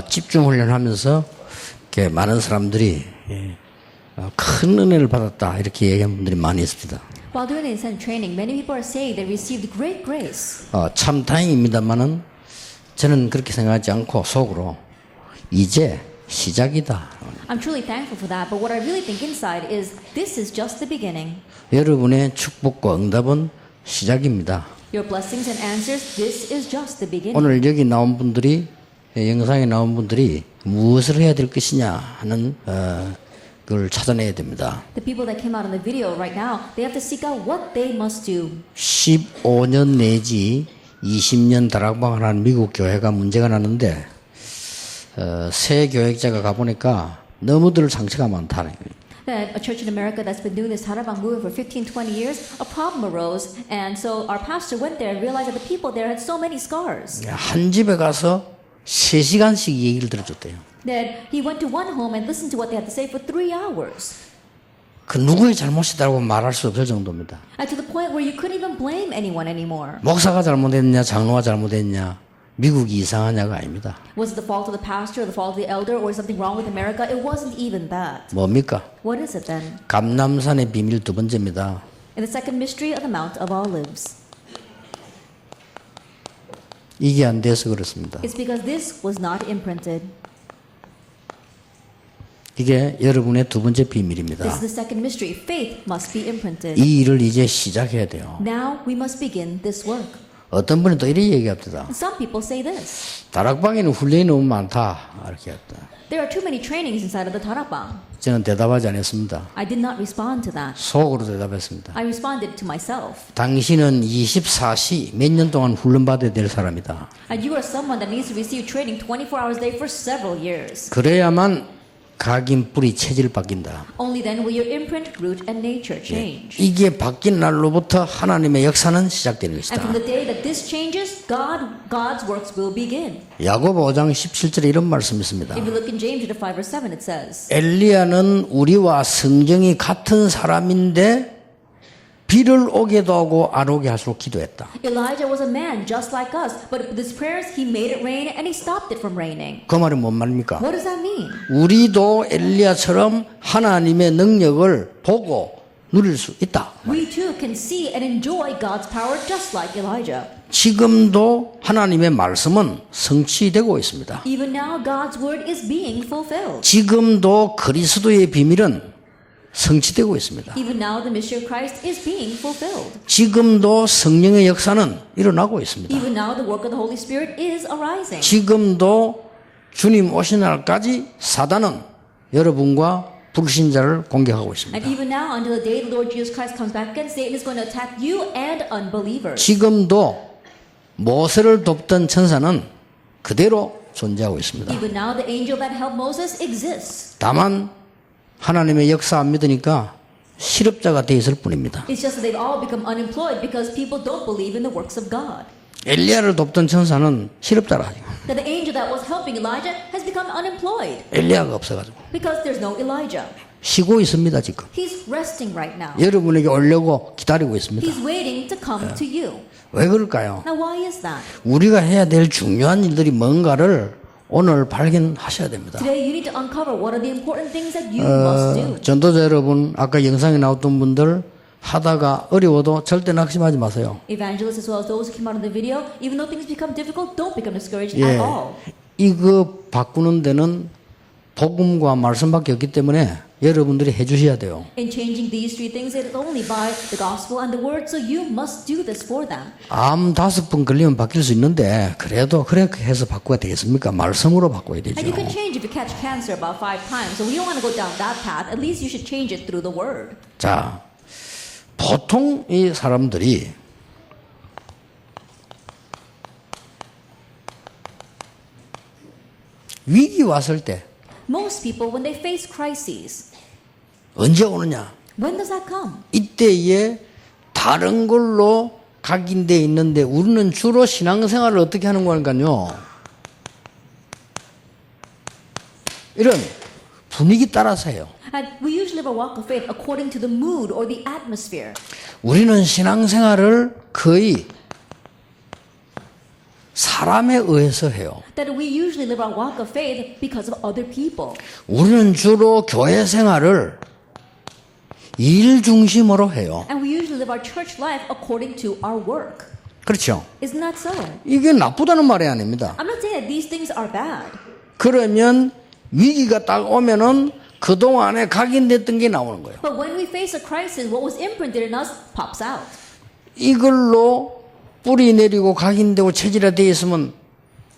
집중 훈련하면서 이렇게 많은 사람들이 큰 은혜를 받았다 이렇게 얘기하는 분들이 많이 있습니다. While doing the intensive training, many people are saying they received great grace. 참 다행입니다만은 저는 그렇게 생각하지 않고 속으로 이제 시작이다. I'm truly thankful for that, but what I really think inside is this is just the beginning. 여러분의 축복과 응답은 시작입니다. Your blessings and answers, this is just the beginning. 오늘 여기 나온 분들이 영상에 나온 분들이 무엇을 해야 될 것이냐 하는 그걸 찾아내야 됩니다. The people that came out in the video right now, they have to seek out what they must do. 15년 내지 20년 다락방을 한 미국 교회가 문제가 나는데 새 교역자가 가보니까 너무들 상처가 많다는 거예요. That a church in America that's been doing this Tarabang movement for 15, 20 years, a problem arose, and so our pastor went there and realized that the people there had so many scars. 한 집에 가서 3시간씩 얘기를 들어줬대요. That he went to one home and listened to what they had to say for 3 hours. 그 누구의 잘못이다라고 말할 수 없을 정도입니다. And to the point where you couldn't even blame anyone anymore. 목사가 잘못했냐, 장로가 잘못했냐, 미국이 이상하냐가 아닙니다. Was it the fault of the pastor, or the fault of the elder, or something wrong with America? It wasn't even that. 뭡니까? What is it then? 감람산의 비밀 두 번째입니다. In the second mystery of the Mount of Olives. 이게 안 돼서 그렇습니다. It's because this was not imprinted. 이게 여러분의 두 번째 비밀입니다. This is the second mystery. Faith must be imprinted. 이 일을 이제 시작해야 돼요. Now we must begin this work. 어떤 분이 또 이렇게 얘기합니다. And some people say this. 다락방에는 훈련이 너무 많다. 이렇게 했다. There are too many trainings inside of the Tarabang. 저는 대답하지 않았습니다. I did not respond to that. 속으로 대답했습니다. I responded to myself. 당신은 24시 몇 년 동안 훈련받아야 될 사람이다. And you are someone that needs to receive training 24 hours a day for several years. 그래야만 각인 뿌리 체질 바뀐다. Only then will your imprint, root, and nature change. 이게 바뀐 날로부터 하나님의 역사는 시작되는 And from 것이다. the day that this changes, God's works will begin. 야고보 5장 17절에 이런 말씀이 있습니다. If you look in James chapter 5 verse 7, it says, 엘리야는 우리와 성정이 같은 사람인데 비를 오게도 하고 안 오게 할수록 기도했다. Elijah was a man just like us, but with his prayers he made it rain and he stopped it from raining. 그 말이 뭔 말입니까? What does that mean? 우리도 엘리야처럼 하나님의 능력을 보고 누릴 수 있다. We too can see and enjoy God's power just like Elijah. 지금도 하나님의 말씀은 성취되고 있습니다. Even now God's word is being fulfilled. 지금도 그리스도의 비밀은 성취되고 있습니다. Even now the mystery of Christ is being fulfilled. 지금도 성령의 역사는 일어나고 있습니다. Even now the work of the Holy Spirit is arising. 지금도 주님 오신 날까지 사단은 여러분과 불신자를 공격하고 있습니다. And even now until the day the Lord Jesus Christ comes back again, Satan is going to attack you and unbelievers. 지금도 모세를 돕던 천사는 그대로 존재하고 있습니다. Even now the angel that helped Moses exists. 다만 하나님의 역사 안 믿으니까 실업자가 돼 있을 뿐입니다. It's just that they've all become unemployed because people don't believe in the works of God. 엘리야를 돕던 천사는 실업자라. That the angel that was helping Elijah has become unemployed 엘리야가 없어가지고 because there's no Elijah. 쉬고 있습니다 지금. He's resting right now. 여러분에게 오려고 기다리고 있습니다. He's waiting to come to you. 왜 그럴까요? Now why is that? 우리가 해야 될 중요한 일들이 뭔가를 오늘 발견하셔야 됩니다. Today you need to uncover what are the important things that you must do. 전도자 여러분, 아까 영상에 나왔던 분들 하다가 어려워도 절대 낙심하지 마세요. Evangelists as well as those who came out of the video, even though things become difficult, don't become discouraged at all. 이거 바꾸는 데는 복음과 말씀밖에 없기 때문에 여러분들이 해주셔야 돼요. In changing these three things, it is only by the gospel and the word, so you must do this for them. 암 5번 걸리면 바뀔 수 있는데 그래도 그렇게 해서 바꿔야 되겠습니까? 말씀으로 바꿔야 되죠. And you can change if you catch cancer about 5 times, so we don't want to go down that path. At least you should change it through the word. 자, 보통 이 사람들이 위기 왔을 때 Most people, when they face crises, 언제 오느냐? when does that come? 이때에 다른 걸로 각인되어 있는데 우리는 주로 신앙생활을 어떻게 하는 거니까요. 이런 분위기 따라서 해요. And we usually live a walk of faith according to the mood or the atmosphere. 우리는 신앙생활을 거의 사람에 의해서 해요. That we usually live our walk of faith because of other people. 우리는 주로 교회 생활을 일 중심으로 해요. And we usually live our church life according to our work. 그렇죠? Isn't that so? 이게 나쁘다는 말이 아닙니다. I'm not saying that these things are bad. 그러면 위기가 딱 오면은 그동안에 각인됐던 게 나오는 거예요. But when we face a crisis, what was imprinted in us pops out. 이걸로 뿌리 내리고 각인되고 체질화되어 있으면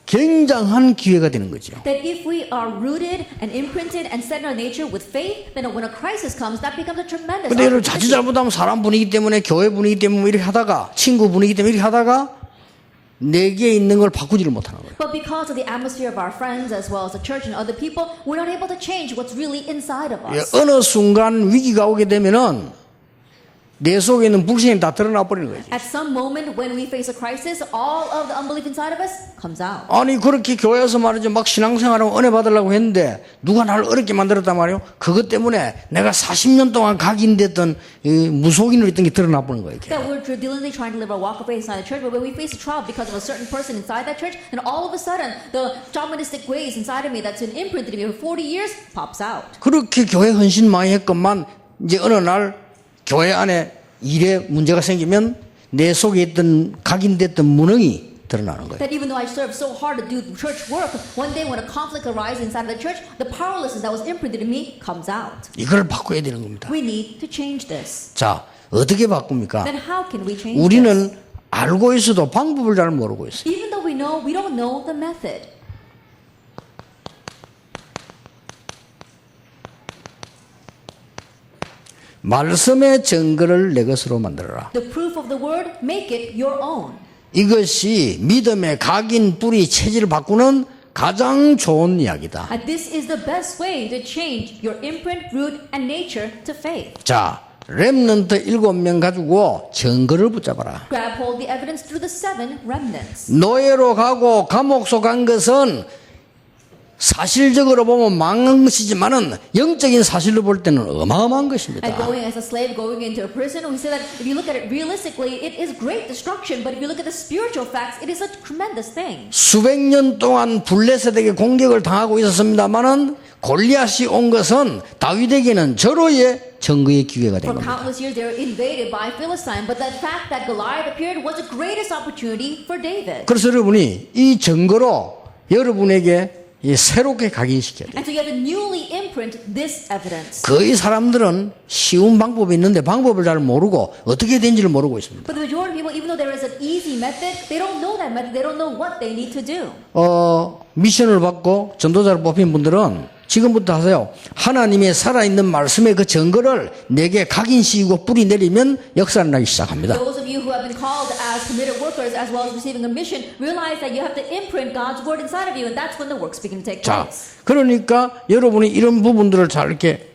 굉장한 기회가 되는 거죠. That if we are rooted and imprinted and set in our nature with faith, then when a crisis comes, that becomes a tremendous 근데 여러분 opportunity. 자칫잘못하면 사람 분위기 때문에 교회 분위기 때문에 이렇게 하다가 친구 분위기 때문에 이렇게 하다가 내게 있는 걸 바꾸지를 못하는 거예요. But because of the atmosphere of our friends as well as the church and other people, we're not able to change what's really inside of us. 어느 순간 위기가 오게 되면은 내 속에 있는 불신이 다 드러나 버리는 거죠. At some moment when we face a crisis, all of the unbelief inside of us comes out. 아니 그렇게 교회에서 말이죠 막 신앙생활하고 은혜 받으려고 했는데 누가 나를 어렵게 만들었단 말이에요. 그것 때문에 내가 40년 동안 각인됐던 이 무속인으로 있던 게 드러나 버리는 거예요. 이렇게. That we're diligently trying to live our walk of faith inside the church, but when we face a trial because of a certain person inside that church, then all of a sudden the shamanistic ways inside of me that's been imprinted in me for 40 years pops out. 그렇게 교회 헌신 많이 했건만 이제 어느 날 교회 안에 일에 문제가 생기면 내 속에 있던 각인됐던 무능이 드러나는 거예요. That even though I served so hard to do church work, one day when a conflict arises inside of the church, the powerlessness that was imprinted in me comes out. 이걸 바꿔야 되는 겁니다. We need to change this. 자, 어떻게 바꿉니까? Then how can we change this? 우리는 알고 있어도 방법을 잘 모르고 있어요. Even though we know, we don't know the method. 말씀의 증거를 내 것으로 만들어라. The proof of the word, make it your own. 이것이 믿음의 각인 뿌리 체질을 바꾸는 가장 좋은 이야기다. And this is the best way to change your imprint, root, and nature to faith. 자, 렘넌트 7명 가지고 증거를 붙잡아라. Grab hold the evidence through the 7 remnants. 노예로 가고 감옥소 간 것은 사실적으로 보면 망치지만은 영적인 사실로 볼 때는 어마어마한 것입니다. And going as a slave, going into a prison, we say that if you look at it realistically, it is great destruction. But if you look at the spiritual facts, it is a tremendous thing. 수백 년 동안 블레셋에게 공격을 당하고 있었습니다만은 골리앗이 온 것은 다윗에게는 절호의 증거의 기회가 된 For 겁니다. countless years, they were invaded by Philistine. But the fact that Goliath appeared was the greatest opportunity for David. 그래서 여러분이 이 증거로 여러분에게 새롭게 각인시켜야 돼요. And so you have to newly imprint this evidence. 거의 사람들은 쉬운 방법이 있는데 방법을 잘 모르고 어떻게 된지를 모르고 있습니다. But the majority of people, even though there is an easy method, they don't know that method. They don't know what they need to do. 미션을 받고 전도자를 뽑힌 분들은 지금부터 하세요. 하나님의 살아있는 말씀의 그 증거를 내게 각인시키고 뿌리 내리면 역사를 나기 시작합니다. Those of you who have been called as committed workers as well as receiving a mission, realize that you have to imprint God's word inside of you, and that's when the works begin to take 자, place. 그러니까 여러분이 이런 부분들을 잘 이렇게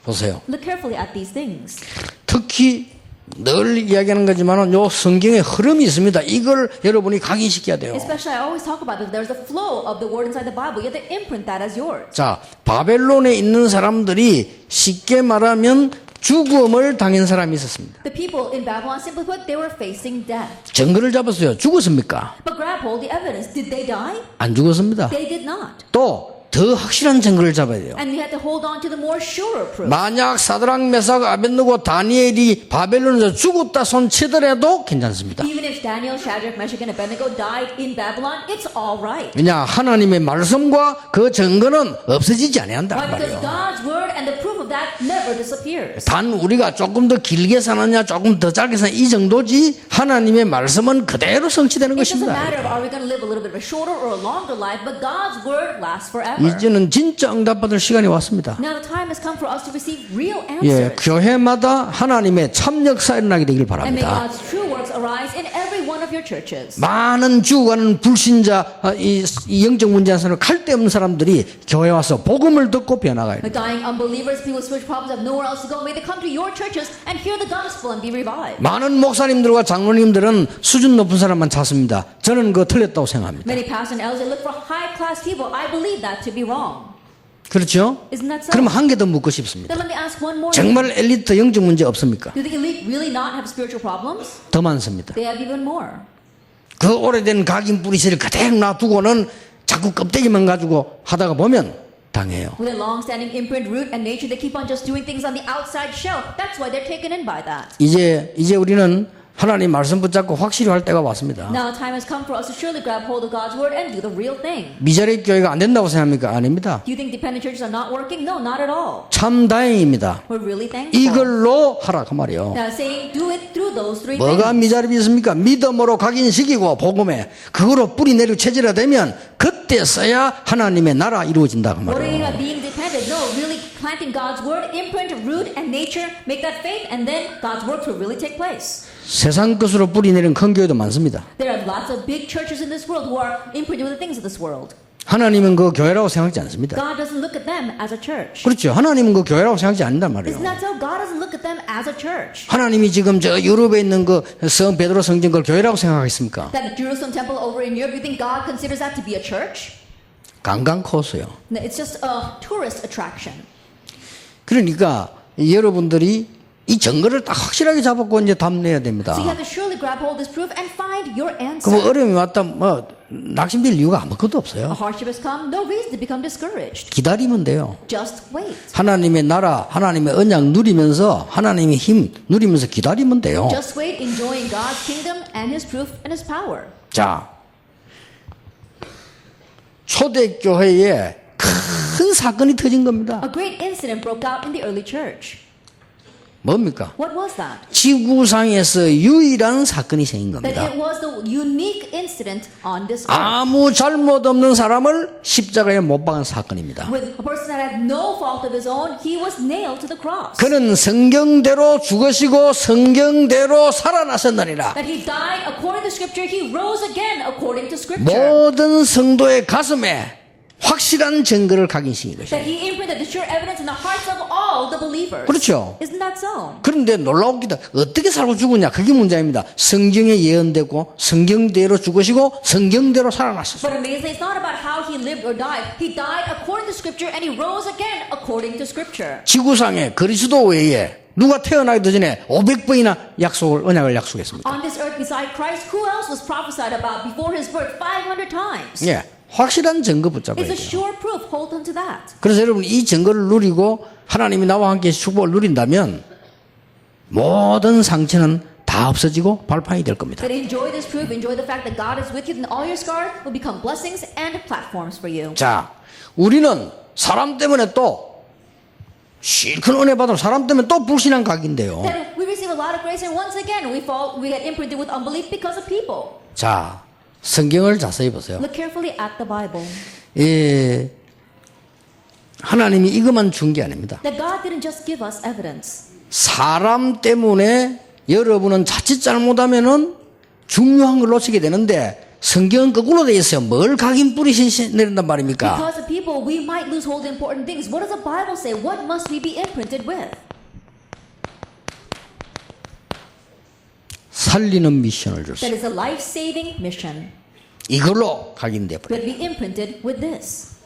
보세요. Look carefully at these things. 특히 늘 이야기하는 거지만은 요 성경의 흐름이 있습니다. 이걸 여러분이 각인시켜야 돼요. Especially, I always talk about this. There's a flow of the word inside the Bible. You have to imprint that as yours. 자, 바벨론에 있는 사람들이 쉽게 말하면 죽음을 당한 사람이 있었습니다. The people in Babylon, simply put, they were facing death. 증거를 잡았어요. 죽었습니까? But grab hold the evidence. Did they die? 안 죽었습니다. They did not. 또 더 확실한 증거를 잡아야 돼요. And you had to hold on to the more surer proof. 만약 사드락 메삭 아벳느고 다니엘이 바벨론에서 죽었다 손치더라도 괜찮습니다. Even if Daniel, Shadrach, Meshach, and Abednego died in Babylon, it's all right. 왜냐 하나님의 말씀과 그 증거는 없어지지 Why? 아니한단 Because 말이에요. God's word and the proof of that never disappears. 단 우리가 조금 더 길게 사느냐 조금 더 짧게 사느냐 이 정도지 하나님의 말씀은 그대로 성취되는 It doesn't 것입니다. matter if are we going to live a little bit of a shorter or a longer life, but God's word lasts forever. 이제는 진짜 응답받을 시간이 왔습니다. Now the time has come for us to receive real 예, answers. 교회마다 하나님의 참역사 일어나게 되길 And may 바랍니다. God's true works arise in every one of your churches. 많은 죽어가는 불신자 이 영적 문제에서는 갈데 없는 사람들이 교회 와서 복음을 듣고 변화가야 The 돼요. dying unbelievers, people with spiritual problems have nowhere else to go. May they come to your churches and hear the gospel and be revived. 많은 목사님들과 장로님들은 수준 높은 사람만 찾습니다. 저는 그거 틀렸다고 생각합니다. Many pastors and elders they look for high-class people. I believe that to be wrong. 그렇죠? Isn't that so? 그럼 한 개 더 묻고 싶습니다. Then let me ask one more. 정말 엘리트 영적 문제 없습니까? Do the elite really not have spiritual problems? 더 많습니다. They have even more. 그 오래된 각인 뿌리씨를 그대로 놔두고는 자꾸 껍데기만 가지고 하다가 보면 당해요. With a long-standing imprint, root, and nature, they keep on just doing things on the outside shell. That's why they're taken in by that. 이제 우리는 하나님 말씀 붙잡고 확실히 할 때가 왔습니다. Now time has come for us to surely grab hold of God's word and do the real thing. 미자립 교회가 안 된다고 생각합니까? 아닙니다. Do you think dependent churches are not working? No, not at all. 참 다행입니다. We're really thankful. 이걸로 하라 그 말이요. Now saying do it through those three 뭐가 things. 미자립이 있습니까? 믿음으로 각인시키고 복음에 그거로 뿌리 내리고 체질화되면 그때 써야 하나님의 나라 이루어진다 그 What are you 말이에요. being dependent? No, really planting God's word, imprint, root, and nature, make that faith, and then God's works will really take place. 세상 것으로 뿌리 내린 큰 교회도 많습니다. There are lots of big churches in this world who are imprinted with the things of this world. 하나님은 그 교회라고 생각하지 않습니다. God doesn't look at them as a church. 그렇죠. 하나님은 그 교회라고 생각하지 않는단 Isn't 말이에요. that so? God doesn't look at them as a church. 하나님이 지금 저 유럽에 있는 그 성 베드로 성전 걸 교회라고 생각하겠습니까? That Jerusalem temple over in Europe, you think God considers that to be a church? 관광 코스요. No, it's just a tourist attraction. 그러니까 여러분들이 이 증거를 딱 확실하게 잡고 이제 답내야 됩니다. So you have to surely grab hold of this proof and find your answer. 그 뭐 어려움이 왔다 뭐 낙심될 이유가 아무것도 A 없어요. hardship has come, no reason to become discouraged. 기다리면 돼요. Just wait. 하나님의 나라, 하나님의 언약 누리면서 하나님의 힘 누리면서 기다리면 돼요. Just wait, enjoying God's kingdom and His proof and His power. 자, 초대교회에 큰 사건이 터진 겁니다. A great incident broke out in the early church. 뭡니까? What was that? 지구상에서 유일한 사건이 생긴 That 겁니다. it was the unique incident on this earth. 아무 잘못 없는 사람을 십자가에 못 박은 사건입니다. With a person that had no fault of his own, he was nailed to the cross. 그는 성경대로 죽으시고 성경대로 살아나셨느니라. That he died according to Scripture, he rose again according to Scripture. 모든 성도의 가슴에 확실한 증거를 각인시킨 것이에요. That he imprinted the sure evidence in the hearts of all the believers. 그렇죠. Isn't that so? 그런데 놀라우기도 어떻게 살고 죽었냐 그게 문제입니다. 성경에 예언되고 성경대로 죽으시고 성경대로 살아나셨어요. But amazingly, it's not about how he lived or died. He died according to Scripture and he rose again according to Scripture. 지구상에 그리스도 외에 누가 태어나기도 전에 500번이나 언약을 약속했습니다. On this earth beside Christ, who else was prophesied about before his birth 500 times? 예, 확실한 증거 붙잡아야 It's a 돼요. sure proof. Hold on to that. 그래서 여러분 이 증거를 누리고 하나님이 나와 함께 축복을 누린다면 모든 상처는 다 없어지고 발판이 될 겁니다. That enjoy this proof, enjoy the fact that God is with you, and all your scars will become blessings and platforms for you. 자, 우리는 사람 때문에 또 실컷 은혜 받은 사람 때문에 또 불신한 각인데요. That we receive a lot of grace, and once again we get imprinted with unbelief because of people. 자, 성경을 자세히 보세요. Look carefully at the Bible. 예, 하나님이 이것만 준 게 아닙니다. That God didn't just give us evidence. 사람 때문에 여러분은 자칫 잘못하면은 중요한 걸 놓치게 되는데 성경은 거꾸로 되어 있어요. 뭘 각인 뿌리신다는 말입니까? Because of people, we might lose hold of important things. What does the Bible say? What must we be imprinted with? 살리는 미션을 That 줬어요. is a life-saving mission. 이걸로 각인돼 버려요. That we imprinted with this.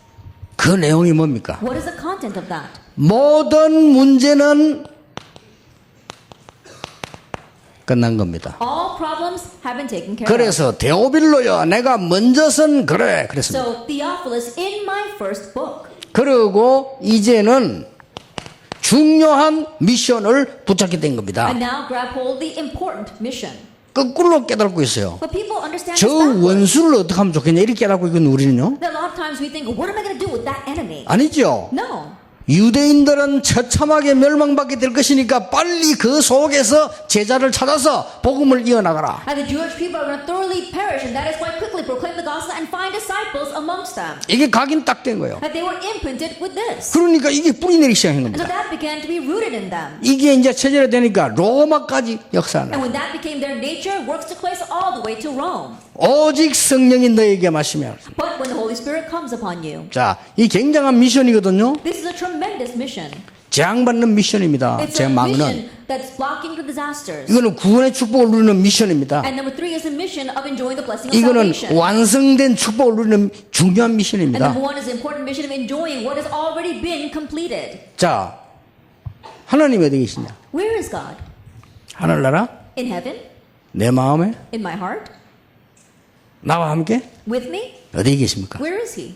그 내용이 뭡니까? What is the content of that? 모든 문제는 끝난 겁니다. All problems have been taken care of. 그래서 데오빌로요, 내가 먼저선 그래 그랬습니다. So Theophilus, in my first book, 그리고 이제는 중요한 미션을 붙잡게 된 겁니다. I now grab hold of the important mission. 거꾸로 깨닫고 있어요. But people understand 저 this backwards. 원수를 어떻게 하면 좋겠냐 이렇게 깨닫고 있거든 우리는요. That a lot of times we think, what am I going to do with that enemy? 아니죠. No. 유대인들은 처참하게 멸망받게 될 것이니까 빨리 그 속에서 제자를 찾아서 복음을 이어나가라. And the Jewish people are going to thoroughly perish, and that is why quickly proclaim the gospel and find disciples amongst them. 이게 각인 딱 된 거예요. That they were imprinted with this. 그러니까 이게 뿌리 내리기 시작한 And so 겁니다. that began to be rooted in them. 이게 이제 체질화되니까 로마까지 역사하는. And when that became their nature, works took place all the way to Rome. 오직 성령이 너에게 마시면. But when the Holy Spirit comes upon you, 자, 이 굉장한 미션이거든요. this is a tremendous mission. 재앙받는 미션입니다. It's 제 a 막는. mission that's blocking the disasters. 이거는 구원의 축복을 누리는 미션입니다. And number 3 is the mission of enjoying the blessing of 이거는 salvation. 완성된 축복을 누리는 중요한 And 미션입니다. number 1 is the important mission of enjoying what has already been completed. 자, 하나님 어디 계시냐? Where is God? 하늘나라? In heaven? 내 마음에? In my heart? 나와 함께 With me? 어디에 계십니까? Where is he?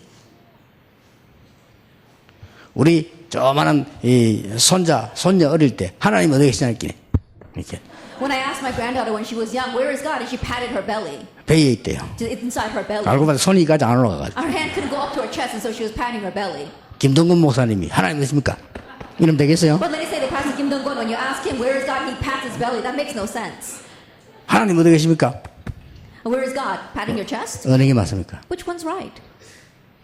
우리 조만한 이 손녀 어릴 때 하나님 어디에 계시냐 했더니 이렇게 When I asked my granddaughter when she was young, where is God? And she patted her belly. 배에 있대요. It's inside her belly. 알고 보니 손이 까지 안 올라가가지고 Our hand couldn't go up to her chest, and so she was patting her belly. 김동근 목사님이 하나님 어디 있습니까? 이러면 되겠어요? But let me say that Pastor Kim Dong-gun, when you ask him, where is God, he pats his belly. That makes no sense. 하나님 어디 계십니까? Where is God? Patting your chest? 어느 게 맞습니까? Which one's right?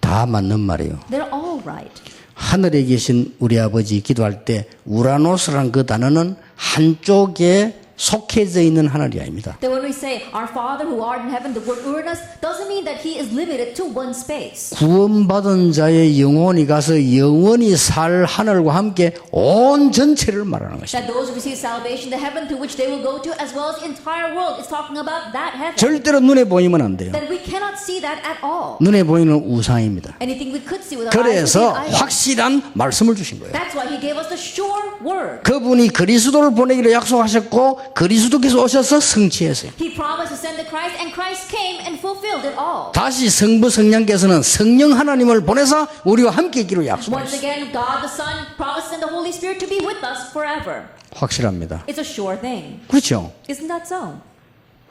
다 맞는 말이에요. They're all right. 하늘에 계신 우리 아버지 기도할 때 우라노스라는 그 단어는 한쪽에 속해져 있는 하늘이 아닙니다. That when we say, our Father who art in heaven, the word Uranus doesn't mean that he is limited to one space. 구원받은 자의 영혼이 가서 영원히 살 하늘과 함께 온 전체를 말하는 것입니다. That those who receive salvation, the heaven to which they will go to, as well as the entire world, is talking about that heaven. 절대로 눈에 보이면 안 돼요. That we cannot see that at all. 눈에 보이는 우상입니다. Anything we could see with our eyes 그래서 would be idol. 확실한 말씀을 주신 거예요. That's why he gave us the sure word. 그분이 그리스도를 보내기로 약속하셨고 그리스도께서 오셔서 성취했어요. He promised to send the Christ, and Christ came and fulfilled it all. 다시 성부 성령께서는 성령 하나님을 보내서 우리와 함께 있기로 Once 약속하셨어요. again, God the Son promised and the Holy Spirit to be with us forever. 확실합니다. It's a sure thing. 그렇죠? Isn't that so?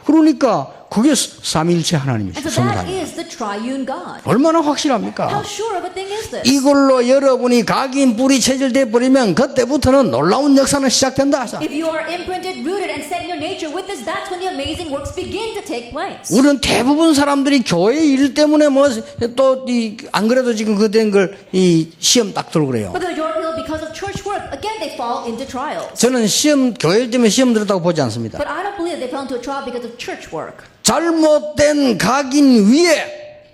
그러니까 그게 삼위일체 And 하나님이시죠. so that 성삼위. is the triune God. 얼마나 How 확실합니까? sure of a thing is this? 이걸로 여러분이 각인 뿌리 체질돼 버리면 그때부터는 놀라운 역사는 시작된다 하자. If you are imprinted, rooted, and set in your nature with this, that's when the amazing works begin to take place. 우리는 대부분 사람들이 교회 일 때문에 뭐 또 안 그래도 지금 그된 걸 이 시험 딱 들고 그래요. But the majority of because of church work, again they fall into trials. 저는 시험 교회 일 때문에 시험 들었다고 보지 않습니다. But I don't believe they fell into a trial because of church work. 잘못된 각인 위에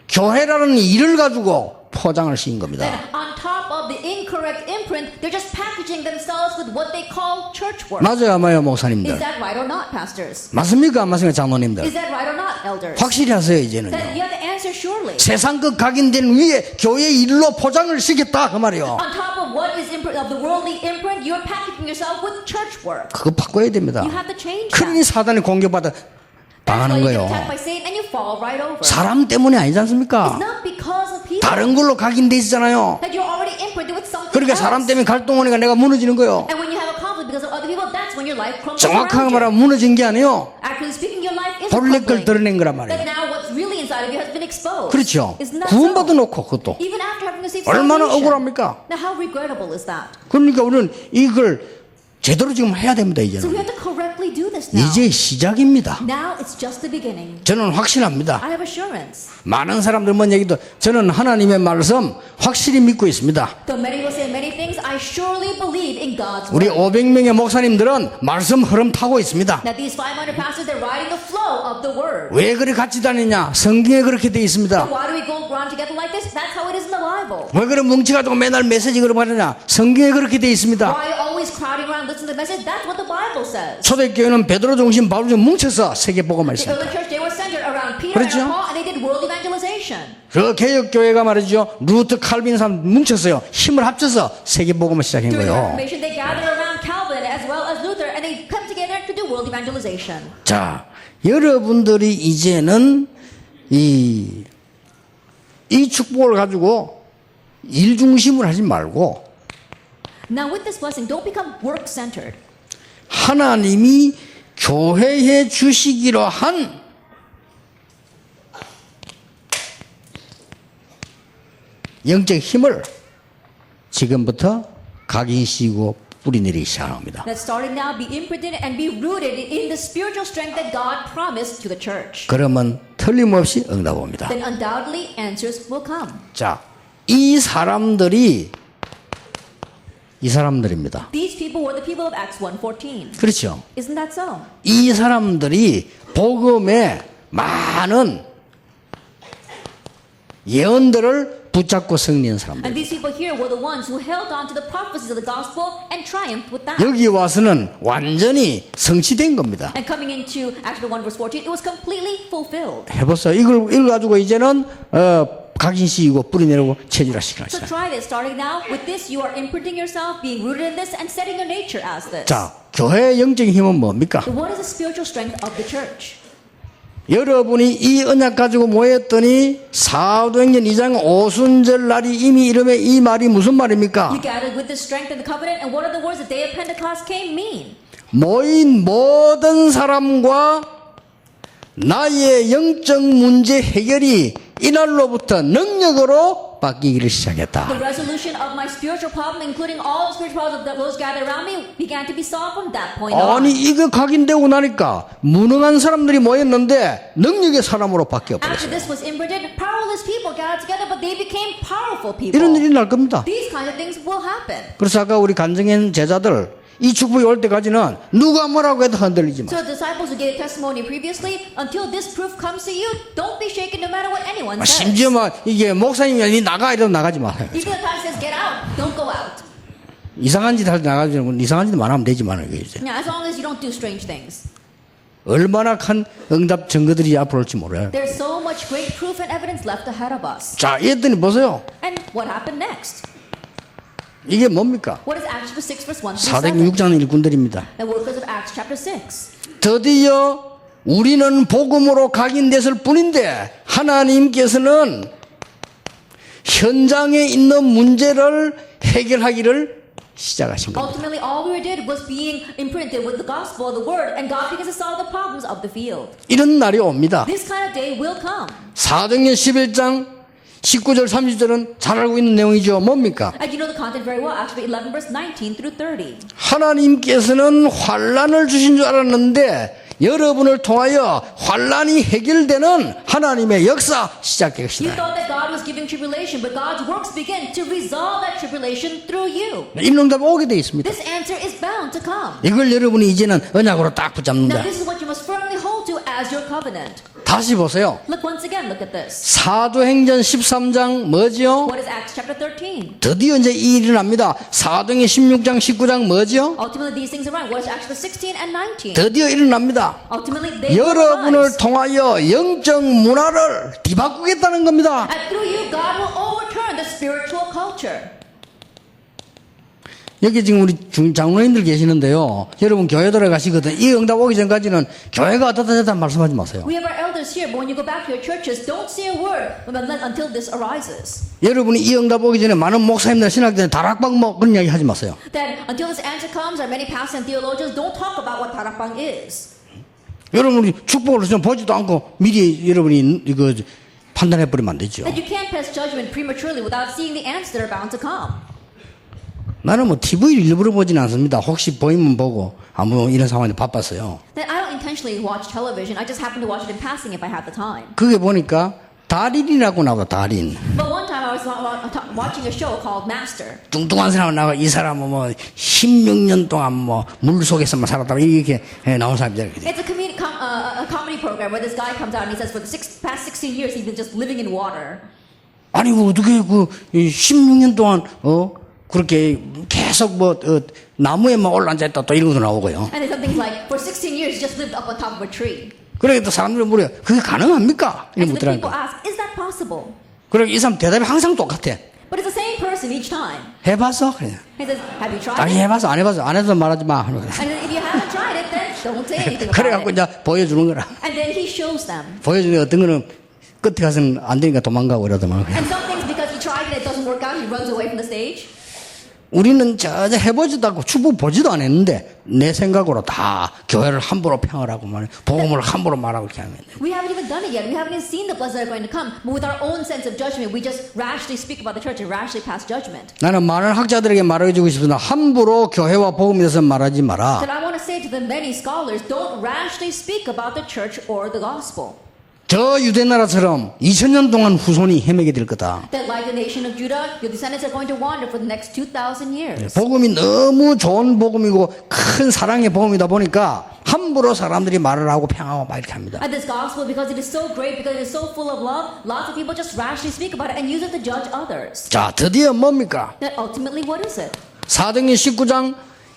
교회라는 일을 가지고 포장을 씌운 겁니다. Then on top of the incorrect imprint, they're just packaging themselves with what they call church work. 맞아요, 맞아요, Is 목사님들. that right or not, pastors? 맞습니까, 안 맞습니까, 장로님들? Is that right or not, elders? 확실히 하세요, 이제는요. Then you have to answer surely. 세상 것 각인된 위에 교회 일로 포장을 시켰다 그 말이요. On top of what is of the worldly imprint, you're packaging yourself with church work. 그거 바꿔야 됩니다. You have to change 그러니 that. 사단이 공격받아 That's why 당하는 you get 거예요. attacked by Satan and you fall right over. 사람 때문에 아니지 It's 않습니까? not because of people. 다른 걸로 각인돼 있잖아요. That you're already imprinted with something 그러니까 else. 사람 때문에 갈등하니까 내가 무너지는 거예요. And when you have a conflict because of other people, that's when your life crumbles 정확하게 around you. 말하면 무너진 게 아니에요. Actually speaking, your life is 본래 걸 crumbling. 드러낸 거란 That 말이에요. now what's really inside of you has been exposed. 그렇죠. Isn't that 구원받아 so? 놓고 그것도. Even after having received 얼마나 salvation. 억울합니까? Now how regrettable is that? 그러니까 우리는 이걸 제대로 지금 해야 됩니다, So 이제는. we have to correctly do this now. 이제 시작입니다. Now it's just the beginning. 저는 확신합니다. I have assurance. 많은 사람들 뭔 얘기도 저는 하나님의 말씀 확실히 믿고 있습니다. Though many will say many things, I surely believe in God's 우리 word. 500명의 목사님들은 말씀 흐름 타고 있습니다. That these 500 pastors, they're riding the flow of the word. 왜 그리 같이 다니냐? 성경에 그렇게 돼 있습니다. Why do we go around together like this? That's how it is in the Bible. 왜 그래 뭉쳐가지고 맨날 메시지 그러고 하느냐? 성경에 그렇게 돼 있습니다. Why are you always crowding around listening to the message? That's what the Bible says. 초대교회는 베드로 중심 바울 중 뭉쳐서 세계복음을 The 했습니다. early church, they were centered around Peter 그렇죠? and Paul, and they did world evangelization. 그 개혁교회가 말이죠. 루트 칼빈 사람 뭉쳐서요. 힘을 합쳐서 세계복음을 시작한 During the 거예요. Reformation, they gathered around Calvin as well as Luther, and they come together to do world evangelization. 자, 여러분들이 이제는 이 축복을 가지고 일 중심을 하지 말고 Now with this blessing, don't become work-centered. 하나님이 교회에 주시기로 한 영적 힘을 지금부터 각인시고 뿌리내리기 시작합니다. That starting now, be imprinted and be rooted in the spiritual strength that God promised to the church. 그러면 틀림없이 응답 옵니다. Then undoubtedly answers will come. 자, 이 사람들입니다. These people were the people of Acts 1:14. 그렇죠. Isn't that so? 이 사람들이 복음의 많은 예언들을 붙잡고 승리한 사람들. And these people here were the ones who held on to the prophecies of the gospel and triumphed with that. 여기 와서는 완전히 성취된 겁니다. And coming into Acts 1:14, it was completely fulfilled. 해보세요. 이걸 가지고 이제는 각인시키고 뿌리내리고 체질화시키는 So 것이다. try this. Starting now, with this, you are imprinting yourself, being rooted in this, and setting your nature as this. 자, 교회의 영적인 힘은 뭡니까? So what is the spiritual strength of the church? 여러분이 이 언약 가지고 모였더니 사도행전 2장 오순절 날이 이미 이름에 이 말이 무슨 말입니까? You gathered with the strength and the covenant, and what are the words the day of Pentecost came mean? 모인 모든 사람과 나의 영적 문제 해결이 이날로부터 능력으로 바뀌기를 시작했다. The resolution of my spiritual problem, including all the spiritual problems of those gathered around me, began to be solved from that point on. 아니 이거 각인되고 나니까 무능한 사람들이 모였는데 능력의 사람으로 바뀌어 After 버렸어요. this was imprinted, powerless people gathered together, but they became powerful people. 이런 일이 날 겁니다. These kinds of things will happen. 그래서 아까 우리 간증한 제자들 이 축복이 올 때까지는 누가 뭐라고 해도 흔들리지 마. So the disciples who gave testimony previously, until this proof comes to you, don't be shaken no matter what anyone says. 심지어 막 이게 목사님이 니 나가 이러면 나가지 마세요. Even if the pastor says get out, don't go out. 이상한 짓 할 때 나가지 말고 이상한 짓만 하면 되지만 이제 Yeah, as long as you don't do strange things. 얼마나 큰 응답 증거들이 앞으로 올지 몰라요. There's so much great proof and evidence left ahead of us. 자, 이랬더니 보세요. And what happened next? 이게 뭡니까? What is Acts chapter 6 verse 1 through 사도행전 7? 6장 일꾼들입니다. The workers of Acts chapter 6. 드디어 우리는 복음으로 각인됐을 뿐인데 하나님께서는 현장에 있는 문제를 해결하기를 시작하신 겁니다. Ultimately, all we did was being imprinted with the gospel, the word, and God begins to solve the problems of the field. 이런 날이 옵니다. This kind of day will come. 사도행전 11장 19절 30절은 잘 알고 있는 내용이죠. 뭡니까? And you know the content very well. Acts 11 verse 19 through 30. 하나님께서는 환란을 주신 줄 알았는데 여러분을 통하여 환란이 해결되는 하나님의 역사 시작될 You 것이다. thought that God was giving tribulation, but God's works begin to resolve that tribulation through you. 임명답이 오게 되어 있습니다. This answer is bound to come. 이걸 여러분이 이제는 언약으로 딱 Now 붙잡는다. this is what you must firmly hold to as your covenant. 다시 보세요. Look once again, look at this. 사도행전 13장 뭐지요? What is Acts chapter 13? 드디어 이제 이 일이 납니다. 사도행전 16장 19장 뭐지요? Ultimately these things are right. What is Acts chapter 16 and 19? 드디어 일어납니다. Ultimately they will 여러분을 rise. 통하여 영적 문화를 뒤바꾸겠다는 겁니다. And through you, God will overturn the spiritual culture. 여기 지금 우리 장로님들 계시는데요. 여러분 교회 들어가시거든. 이 응답 오기 전까지는 교회가 어떻다 저렇다 말씀하지 마세요. We have our elders here, but when you go back to your churches, don't say a word until this arises. 여러분이 이 응답 오기 전에 많은 목사님들 신학들은 다락방 뭐 그런 이야기 하지 마세요. That until this answer comes, our many pastors and theologians don't talk about what tarakbang is. 여러분이 축복을 좀 보지도 않고 미리 여러분이 이거 판단해 버리면 안 되죠. That you can't pass judgment prematurely without seeing the answers that are bound to come. 나는 뭐 TV를 일부러 보지는 않습니다. 혹시 보이면 보고 아무 이런 상황에 바빴어요. That I don't intentionally watch television. I just happen to watch it in passing if I have the time. 그게 보니까 달인이라고 나오다 달인. But one time I was watching a show called Master. 뚱뚱한 사람 나와 이 사람은 뭐 16년 동안 뭐 물 속에서만 살았다고 이렇게 나온 사람들이. It's a comedy program where this guy comes out and he says for the past 16 years he's been just living in water. 아니 그 어떻게 그 16년 동안 그렇게 계속 뭐 나무에만 올라앉아 있다 또 이런 것도 나오고요. And then some things like for 16 years he just lived up on top of a tree. 그래 또 사람들이 물어요. 그게 가능합니까? And 이런 so the people 묻더라니까. ask, is that possible? 그래 이 사람 대답이 항상 똑같아. But it's the same person each time. 해봤어? 그래. He says, have you tried 아니 it? 해봤어 안 해봤어 안 해서 말하지 마. And then if you haven't tried it, then don't say anything 그래갖고 about it. 이제 보여주는 거라. And then he shows them. 보여주는 어떤 거는 끝에 가서는 안 되니까 도망가고 이러더만. And some things because he tried it, it doesn't work out, he runs away from the stage. 우리는 전혀 해보지도 않고 축복 보지도 안 했는데 내 생각으로 다 교회를 함부로 평하라고 말해 복음을 함부로 말하고 이렇게 하면 We haven't even done it yet. We haven't even seen the blessings that are going to come. But with our own sense of judgment, we just rashly speak about the church and rashly pass judgment. 나는 많은 학자들에게 말해주고 싶습니다. 함부로 교회와 복음에 대해서 말하지 마라. That I want to say to the many scholars, don't rashly speak about the church or the gospel. 저 유대 나라처럼 2000년 동안 후손이 헤매게 될 거다. That like the nation of Judah, your descendants are going to wander for the next 2,000 years. 복음이 너무 좋은 복음이고 큰 사랑의 복음이다 보니까 함부로 사람들이 말을 하고 평하고 막 이렇게 합니다. And this gospel, because it is so great, because it is so full of love, lots of people just rashly speak about it and use it to judge others. 자, 드디어 뭡니까? That ultimately, what is it? 사도행전 19장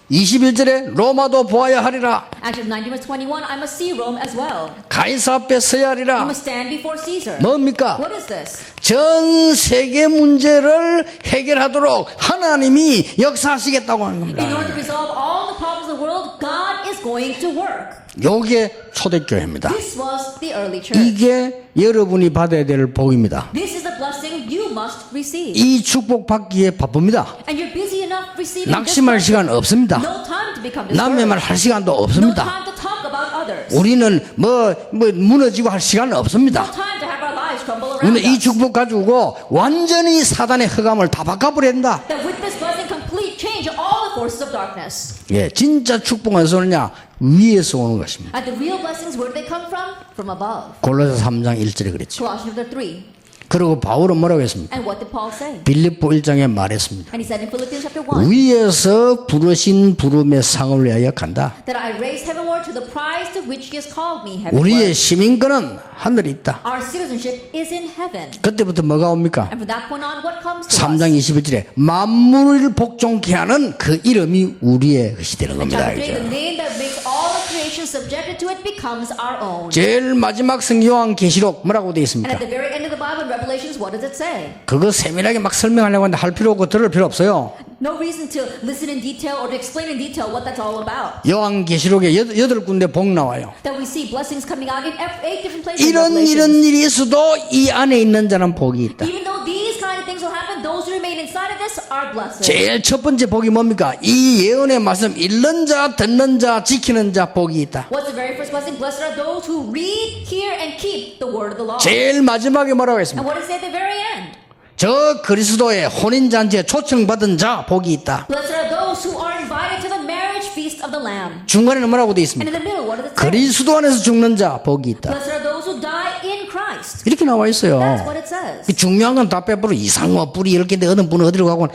21절에 로마도 보아야 하리라. Acts 19 verse 21, I must see Rome as well. 가이사 앞에 서야 I 하리라. must stand before Caesar. 뭡니까? What is this? 전 세계 문제를 해결하도록 하나님이 역사하시겠다고 하는 In 겁니다. order to resolve all the problems of the world, God is going to work. 요게 초대교회입니다. This was the early church. 이게 여러분이 받아야 될 복입니다. This is the blessing you must receive. 이 축복 받기에 바쁩니다. And you're busy enough receiving this 낙심할 blessing. 시간 없습니다. No time to become 남의 말 discouraged. 할 시간도 No 없습니다. time to talk about others. 우리는 뭐 무너지고 할 시간 No 없습니다. time to have our lives crumble around 우리는 이 us. 축복 가지고 완전히 사단의 흑암을 다 바꿔버린다. That with this blessing, complete change all the forces of darkness. 예, 진짜 축복은 어디서 오느냐? 위에서 오는 것입니다. And the real blessings, where do they come from? From above. 골로새 3장 1절에 그랬죠. Colossians chapter 3. 그리고 바울은 뭐라고 했습니까? And what did Paul say? 빌립보 1장에 말했습니다. And he said in Philippians chapter 1 위에서 부르신 부름의 상을 위하여 간다. that I raise heavenward to the prize to which he has called me 우리의 heavenward. 시민권은 하늘에 있다. Our citizenship is in heaven. 그때부터 뭐가 옵니까? And from that point on, what comes to 3장 us? 21절에 만물을 복종케 하는 그 이름이 우리의 것이 되는 겁니다. Chapter 3, the 그죠? name that makes all the creation subjected to it becomes our own. 제일 마지막 성경 계시록 뭐라고 되어 And 있습니까? at the very end of the Bible, in Revelations, what does it say? 그거 세밀하게 막 설명하려고 하는데 할 필요 없고 들을 필요 없어요. No reason to listen in detail or to explain in detail what that's all about. 요한계시록에 8군데 복 나와요. That we see blessings coming out in 8 different places in 이런 Revelations. 일이 있어도 이 안에 있는 자는 복이 있다. Even though these kind of things will happen, those who remain inside of this are blessed. 제일 첫 번째 복이 뭡니까? 이 예언의 말씀 읽는 자, 듣는 자, 지키는 자 복이 있다. What's the very first blessing? Blessed are those who read, hear, and keep the word of the law. 제일 마지막에 뭐라고 And 했습니까? what does it say at the very end? 저 그리스도의 혼인잔치에 초청받은 자 복이 있다. Blessed are those who are invited to the marriage feast of the Lamb. 중간에는 뭐라고 되어 And 있습니까? in the middle, what does it say? 그리스도 안에서 죽는 자 복이 있다. Blessed are those who die in Christ. 이렇게 나와 있어요. That's what it says. 중요한 건 다 빼버려. 이상호 뿌리 10개인데 어느 분은 어디로 가고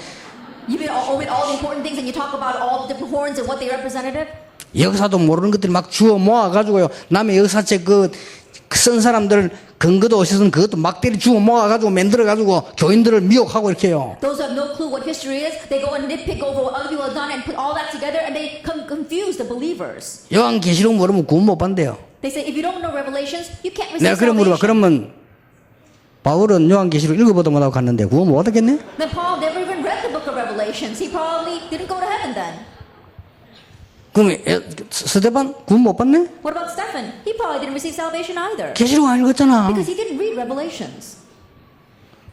You omit all the important things and you talk about all the different horns and what they represented. 역사도 모르는 것들이 막 주워 모아가지고요. 남의 역사책 쓴 사람들 근거도 없이서는 그것도 막 때리 주워 모아가지고 만들어가지고 교인들을 미혹하고 이렇게 해요. Those who have no clue what history is, they go and nitpick over what other people have done and put all that together and they confuse the believers. 요한계시록 모르면 구원 못 받는데요. They say if you don't know Revelations, you can't 내가 receive 그래 물어봐. salvation. 그러면 바울은 요한계시록 읽어보도 못하고 갔는데 구원 못 받았겠네? Then Paul never even read the book of Revelations. He probably didn't go to heaven then. 그럼 스데반 구원 못 받네? What about Stephen? He probably didn't receive salvation either. 계시록 안 읽었잖아. Because he didn't read Revelations.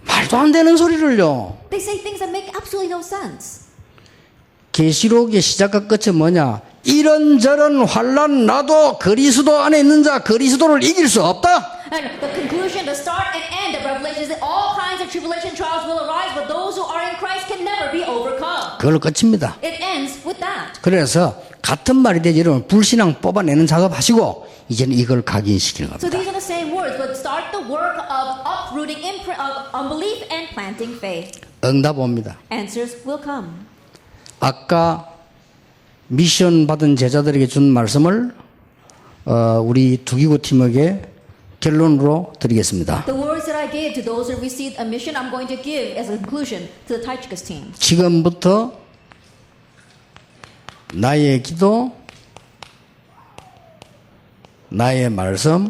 말도 안 되는 소리를요. They say things that make absolutely no sense. 계시록의 시작과 끝은 뭐냐? 이런저런 환난 나도 그리스도 안에 있는 자 그리스도를 이길 수 없다. And the conclusion, the start and end of Revelation is that all kinds of tribulation trials will arise, but those who are in Christ can never be overcome. 그걸로 끝입니다. It ends with that. 그래서 같은 말이 되지 여러분 불신앙 뽑아내는 작업하시고 이제는 이걸 각인시키는 So 겁니다. these are the same words, but start the work of uprooting of unbelief and planting faith. 응답 옵니다. Answers will come. 아까 미션 받은 제자들에게 준 말씀을 우리 두기고 팀에게 결론으로 드리겠습니다. The words that I gave to those who received a mission, I'm going to give as a conclusion to the Tychicus team. 지금부터 나의 기도, 나의 말씀,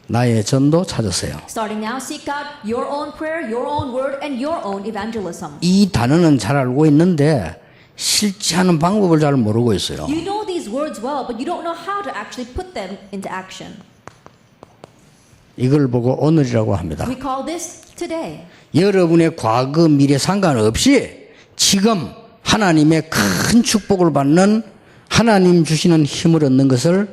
나의 전도 찾으세요. Starting now, seek out your own prayer, your own word, and your own evangelism. 이 단어는 잘 알고 있는데 실천하는 방법을 잘 모르고 있어요. You know these words well, but you don't know how to actually put them into action. 이걸 보고 오늘이라고 합니다. We call this today. 여러분의 과거, 미래 상관없이 지금 하나님의 큰 축복을 받는 하나님 주시는 힘을 얻는 것을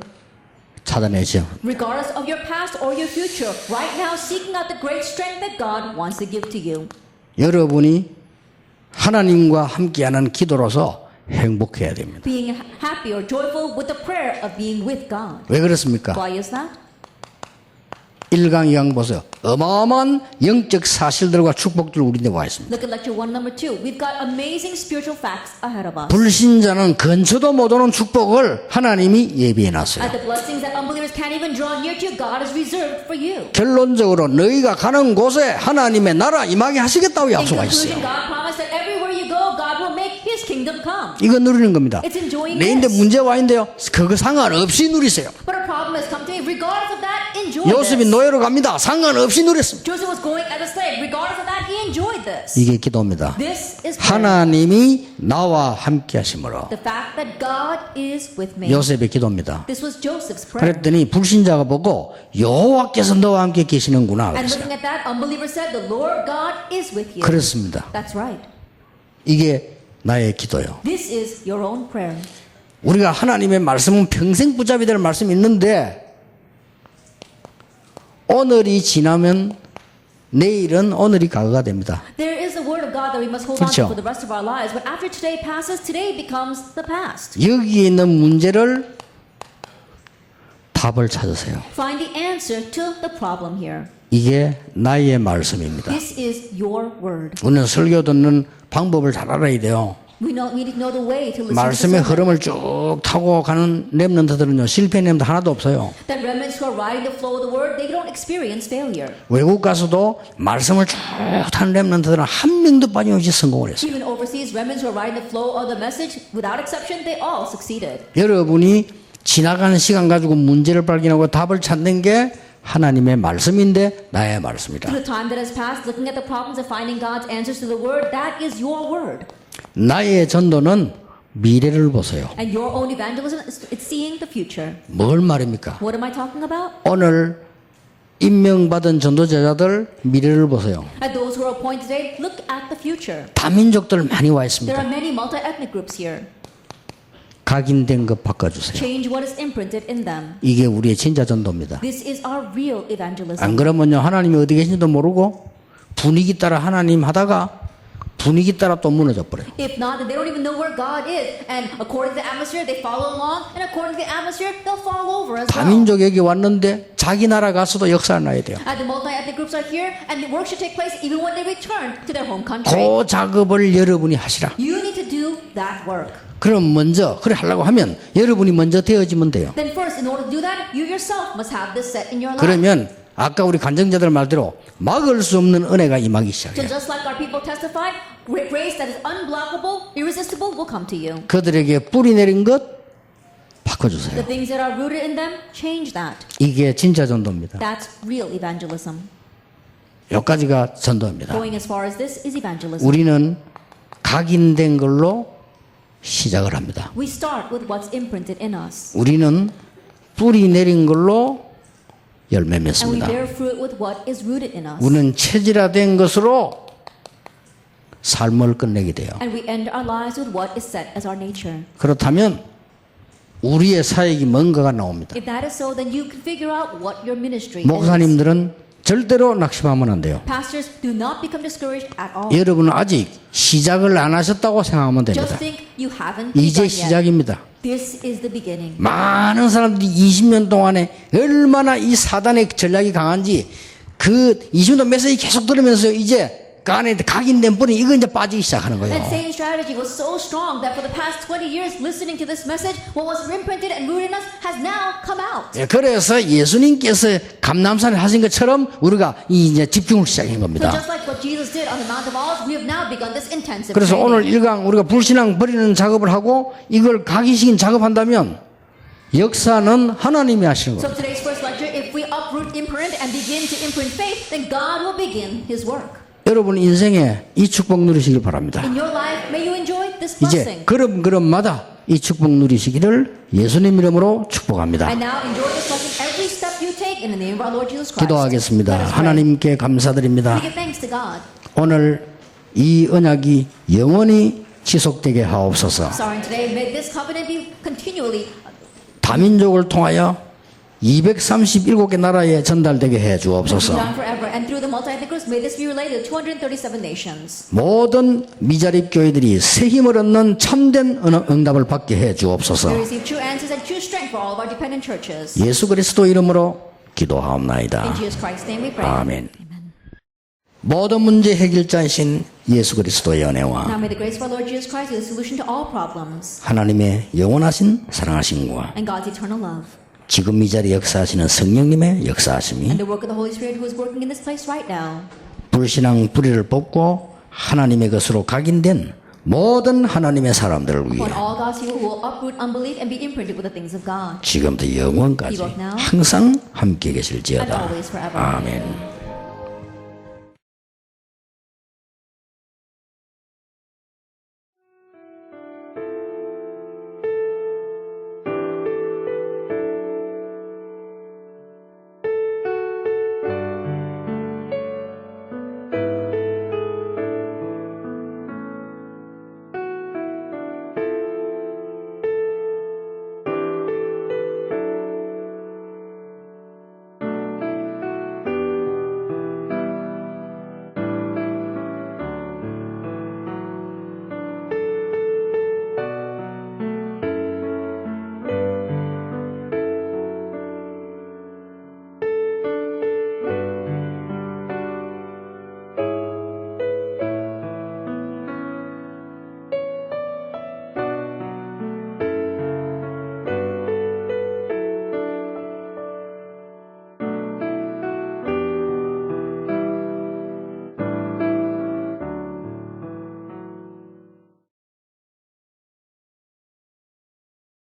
찾아내죠. Regardless of your past or your future, right now seeking out the great strength that God wants to give to you. 여러분이 하나님과 함께하는 기도로서 행복해야 됩니다. Being happy or joyful with the prayer of being with God. 왜 그렇습니까? Why is that? 1강 2강 보세요. 어마어마한 영적 사실들과 축복들 우리한테 와 있습니다. Look at lecture 1, number 2. We've got amazing spiritual facts ahead of us. 불신자는 근처도 못 오는 축복을 하나님이 예비해 놨어요. And the blessings that unbelievers can't even draw near to, God has reserved for you. 결론적으로 너희가 가는 곳에 하나님의 나라 임하게 하시겠다고 In 약속하 conclusion, 있어요. God promised that everywhere you go, God will make His kingdom come. 이거 누리는 겁니다. It's enjoying 내인데 this. 문제 와 있는데요. 그거 상관없이 누리세요. But a problem has come to me. Regardless of that, enjoy 요셉이 this. 노예로 갑니다. 상관없이 누렸습니다. Joseph was going as a slave. Regardless of that, he enjoyed this. 이게 기도입니다. This is prayer. 하나님이 나와 함께 하심으로. The fact that God is with me. 요셉의 기도입니다. This was Joseph's prayer. 그랬더니 불신자가 보고 여호와께서 너와 함께 계시는구나 And 그랬어요. looking at that, unbeliever said, the Lord God is with you. 그렇습니다. That's right. 이게 나의 기도요. This is your own prayer. 우리가 하나님의 말씀은 평생 붙잡이 될 말씀이 있는데 오늘이 지나면 내일은 오늘이 과거가 됩니다. There is the word of God that we must hold on to 그렇죠. for the rest of our lives. But after today passes, today becomes the past. 여기에 있는 문제를 답을 찾으세요. Find the answer to the problem here. 이게 나의 말씀입니다. This is your word. 우리는 설교 듣는 방법을 잘 알아야 돼요. We need to know the way to listen to 말씀의 sermon. 흐름을 쭉 타고 가는 렘넌트들은요 실패 렘넌트 하나도 없어요. That remnants who are riding the flow of the word, they don't experience failure. 외국 가서도 말씀을 쭉 타는 렘넌트들은 한 명도 빠짐없이 성공을 했어요. Even overseas, remnants who are riding the flow of the message, without exception, they all succeeded. 여러분이 지나가는 시간 가지고 문제를 발견하고 답을 찾는 게 하나님의 말씀인데 나의 말씀이다. Through the time that has passed, looking at the problems and finding God's answers to the word, that is your word. 나의 전도는 미래를 보세요. And your own evangelism is it's seeing the future. 뭘 말입니까? What am I talking about? 오늘 임명받은 전도자들 미래를 보세요. And those who are appointed today, look at the future. 다민족들 많이 와 There 있습니다. are many multi-ethnic groups here. 각인된 것 바꿔주세요. Change what is imprinted in them. 이게 우리의 진짜 전도입니다. This is our real evangelism. 안 그러면요 하나님이 어디 계신지도 모르고 분위기 따라 하나님 하다가 분위기 따라 또 무너져 버려요. If not, then they don't even know where God is. And according to the atmosphere, they follow along. And according to the atmosphere, they'll fall over as well. 다민족 여기 왔는데 자기 나라 가서도 역사를 나야 돼요. And the multi-ethnic groups are here, and the work should take place even when they return to their home country. 그 작업을 여러분이 하시라. You need to do that work. 그럼 먼저 그래 하려고 하면 여러분이 먼저 되어지면 돼요. Then first, in order to do that, you yourself must have this set in your life. 그러면 아까 우리 간증자들 말대로 막을 수 없는 은혜가 임하기 So 시작해요. just like our people testified, grace that is unblockable, irresistible will come to you. 그들에게 뿌리 내린 것 The 바꿔주세요. things that are rooted in them, change that. 이게 진짜 전도입니다. That's real evangelism. 여기까지가 전도입니다. Going as far as this is evangelism. 우리는 각인된 걸로 시작을 합니다. We start with what's imprinted in us. 우리는 뿌리 내린 걸로 열매 And we 맺습니다. bear fruit with what is rooted in us. 우리는 체질화된 것으로 삶을 끝내게 돼요. And we end our lives with what is set as our nature. 그렇다면 우리의 사역이 뭔가가 나옵니다. If that is so, then you can figure out what your ministry is. 목사님들은 절대로 낙심하면 안 돼요. Pastors, do not become discouraged at all. 여러분은 아직 시작을 안 하셨다고 생각하면 Just 됩니다. think you haven't 이제 begun yet. 시작입니다. This is the beginning. 많은 사람들이 20년 동안에 얼마나 이 사단의 전략이 강한지 그 20년 메시지 계속 들으면서 이제 그 안에 각인된 뿌리 이거 이제 빠지기 시작하는 거예요. And Satan's strategy was so strong that for the past 20 years listening to this message, what was imprinted and rooted in us has now come out. 예, 그래서 예수님께서 감남산에 하신 것처럼 우리가 이제 집중을 시작한 So 겁니다. just like what Jesus did on the Mount of Olives, we have now begun this intensive 그래서 오늘 training. 1강 우리가 불신앙 버리는 작업을 하고 이걸 각인시킨 작업한다면 역사는 하나님이 하시는 So 겁니다. today's first lecture, if we uproot imprint and begin to imprint faith, then God will begin His work. 여러분 인생에 이 축복 누리시길 바랍니다. In your life, may you enjoy this 이제 blessing. 걸음걸음마다 이 축복 누리시기를 예수님 이름으로 축복합니다. And now enjoy this blessing every step you take in the name of our Lord Jesus Christ. 기도하겠습니다. Let us pray. 하나님께 감사드립니다. We give thanks to God. 오늘 이 언약이 영원히 지속되게 하옵소서. Starting today, may this covenant be continually 다민족을 통하여 237개 나라에 전달되게 해 주옵소서. done forever. And through the multi-ethnic groups, may this be related to 237 nations. 모든 미자립 교회들이 새 힘을 얻는 참된 응답을 받게 해 We 주옵소서. receive true answers and true strength for all of our dependent churches. 예수 그리스도 이름으로 In 기도하옵나이다. Jesus Christ's name we pray. 아멘. 모든 문제 해결자이신 예수 그리스도의 은혜와 Now may the grace of our Lord Jesus Christ be the solution to all problems 하나님의 영원하신 사랑하심과 and God's eternal love 지금 이 자리에 역사하시는 성령님의 역사하심이 and the work of the Holy Spirit who is working in this place right now. 불신앙 뿌리를 뽑고 하나님의 것으로 각인된 모든 하나님의 사람들을 위해 On all God's people who will uproot unbelief and be imprinted with the things of God. 지금부터 영원까지 항상 함께 And 계실지어다. always forever. 아멘.